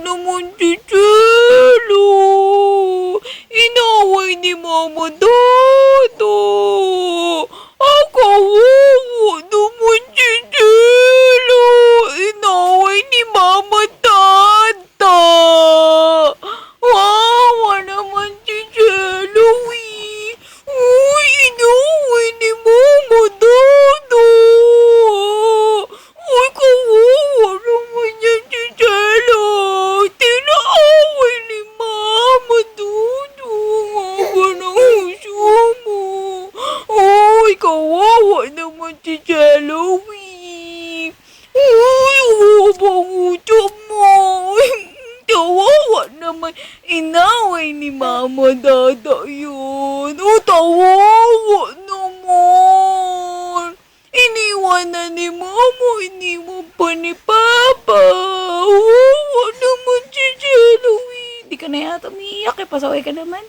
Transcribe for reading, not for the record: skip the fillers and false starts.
naman si Jello. Inaway ni Mama Dada. Kawawa naman si Jello. Inaway ni Mama Dada. Wawa naman si Jello eh. Uy, inaway ni Mama Dada. Uy, kawawa naman yan si Jello. Tinaaway ni Mama Dada. Nga ng huso mo. Uy, kawawa naman si Jello eh. Uy, bang utak mo. Kawawa naman. Inaway ni Mama Dada yun. Tawawa naman. Iniwan na ni Mama. Iniwan pa ni Papa. Kawawa naman si Jello eh. Di ka na yata umiiyak. Pasaway ka naman.